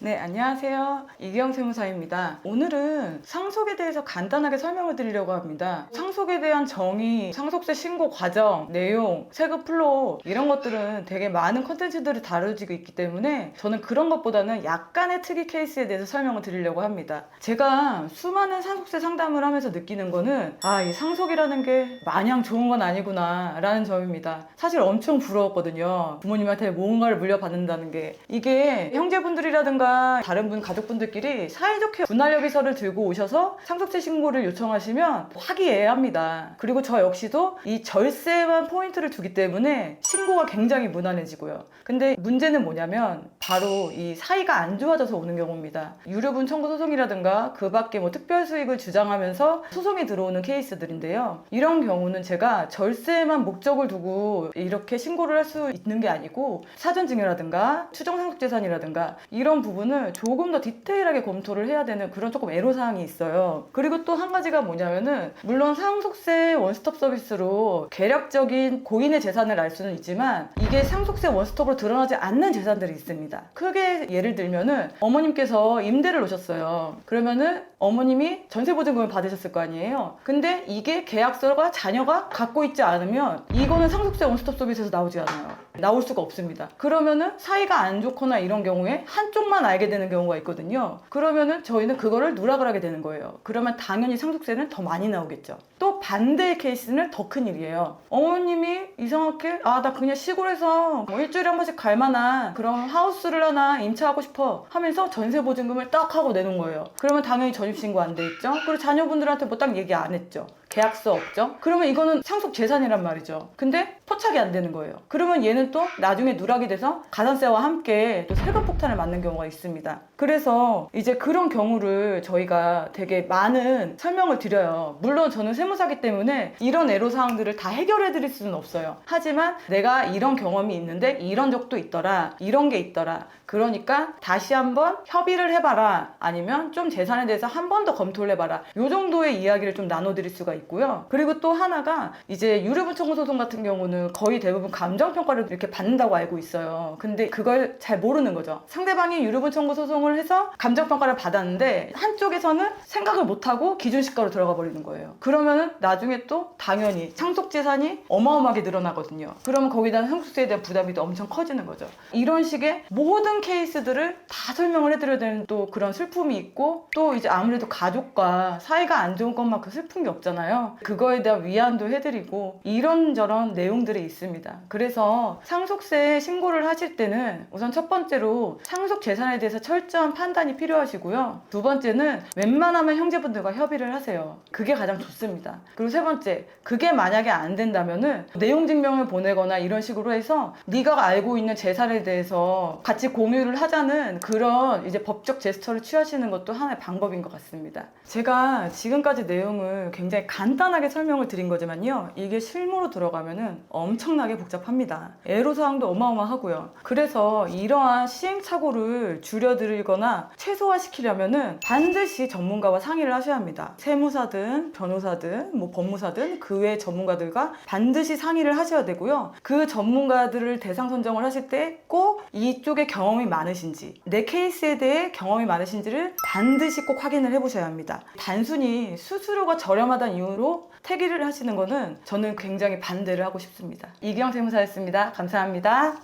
네, 안녕하세요. 이기영 세무사입니다. 오늘은 상속에 대해서 간단하게 설명을 드리려고 합니다. 상속에 대한 정의, 상속세 신고 과정, 내용, 세금 플로우 이런 것들은 되게 많은 컨텐츠들이 다뤄지고 있기 때문에 저는 그런 것보다는 약간의 특이 케이스에 대해서 설명을 드리려고 합니다. 제가 수많은 상속세 상담을 하면서 느끼는 거는 이 상속이라는 게 마냥 좋은 건 아니구나 라는 점입니다. 사실 엄청 부러웠거든요. 부모님한테 뭔가를 물려받는다는 게. 이게 형제분들이라든가 다른 분 가족분들끼리 사이좋게 분할협의서를 들고 오셔서 상속세 신고를 요청하시면 화기애애합니다. 그리고 저 역시도 이 절세만 포인트를 두기 때문에 신고가 굉장히 무난해지고요. 근데 문제는 뭐냐면 바로 이 사이가 안 좋아져서 오는 경우입니다. 유류분 청구 소송이라든가 그 밖에 뭐 특별 수익을 주장하면서 소송이 들어오는 케이스들인데요. 이런 경우는 제가 절세만 목적을 두고 이렇게 신고를 할 수 있는 게 아니고 사전증여라든가 추정상속재산이라든가 이런 부분을 조금 더 디테일하게 검토를 해야 되는 그런 조금 애로사항이 있어요. 그리고 또 한 가지가 뭐냐면은 물론 상속세 원스톱 서비스로 개략적인 고인의 재산을 알 수는 있지만 이게 상속세 원스톱으로 드러나지 않는 재산들이 있습니다. 크게 예를 들면은 어머님께서 임대를 오셨어요. 그러면은 어머님이 전세보증금을 받으셨을 거 아니에요. 근데 이게 계약서가 자녀가 갖고 있지 않으면 이거는 상속세 원스톱 서비스에서 나오지 않아요. 나올 수가 없습니다. 그러면은 사이가 안 좋거나 이런 경우에 한쪽만 알게 되는 경우가 있거든요. 그러면은 저희는 그거를 누락을 하게 되는 거예요. 그러면 당연히 상속세는 더 많이 나오겠죠. 또 반대의 케이스는 더 큰일이에요. 어머님이 이상하게 나 그냥 시골에서 뭐 일주일에 한 번씩 갈 만한 그런 하우스를 하나 임차하고 싶어 하면서 전세보증금을 딱 하고 내놓은 거예요. 그러면 당연히 전입신고 안 돼 있죠. 그리고 자녀분들한테 뭐 딱 얘기 안 했죠. 계약서 없죠? 그러면 이거는 상속 재산이란 말이죠. 근데 포착이 안 되는 거예요. 그러면 얘는 또 나중에 누락이 돼서 가산세와 함께 또 세금 폭탄을 맞는 경우가 있습니다. 그래서 이제 그런 경우를 저희가 되게 많은 설명을 드려요. 물론 저는 세무사기 때문에 이런 애로사항들을 다 해결해 드릴 수는 없어요. 하지만 내가 이런 경험이 있는데 이런 적도 있더라. 이런 게 있더라. 그러니까 다시 한번 협의를 해봐라. 아니면 좀 재산에 대해서 한 번 더 검토를 해봐라. 요 정도의 이야기를 좀 나눠드릴 수가 있고요. 그리고 또 하나가 이제 유류분 청구 소송 같은 경우는 거의 대부분 감정평가를 이렇게 받는다고 알고 있어요. 근데 그걸 잘 모르는 거죠. 상대방이 유류분 청구 소송을 해서 감정평가를 받았는데 한쪽에서는 생각을 못하고 기준시가로 들어가 버리는 거예요. 그러면은 나중에 또 당연히 상속재산이 어마어마하게 늘어나거든요. 그러면 거기다 상속세에 대한 부담이 또 엄청 커지는 거죠. 이런 식의 모든 케이스들을 다 설명을 해드려야 되는 또 그런 슬픔이 있고 또 이제 아무래도 가족과 사이가 안 좋은 것만큼 슬픈 게 없잖아요. 그거에 대한 위안도 해드리고 이런저런 내용들이 있습니다. 그래서 상속세 신고를 하실 때는 우선 첫 번째로 상속 재산에 대해서 철저한 판단이 필요하시고요. 두 번째는 웬만하면 형제분들과 협의를 하세요. 그게 가장 좋습니다. 그리고 세 번째, 그게 만약에 안 된다면은 내용 증명을 보내거나 이런 식으로 해서 네가 알고 있는 재산에 대해서 같이 공유를 하자는 그런 이제 법적 제스처를 취하시는 것도 하나의 방법인 것 같습니다. 제가 지금까지 내용을 굉장히 간단하게 설명을 드린 거지만요. 이게 실무로 들어가면은 엄청나게 복잡합니다. 애로사항도 어마어마하고요. 그래서 이러한 시행착오를 줄여드리거나 최소화시키려면은 반드시 전문가와 상의를 하셔야 합니다. 세무사든 변호사든 뭐 법무사든 그 외 전문가들과 반드시 상의를 하셔야 되고요. 그 전문가들을 대상 선정을 하실 때 꼭 이쪽에 경험이 많으신지 내 케이스에 대해 경험이 많으신지를 반드시 꼭 확인을 해보셔야 합니다. 단순히 수수료가 저렴하다는 이유로 태기를 하시는 거는 저는 굉장히 반대를 하고 싶습니다. 이기영 세무사였습니다. 감사합니다.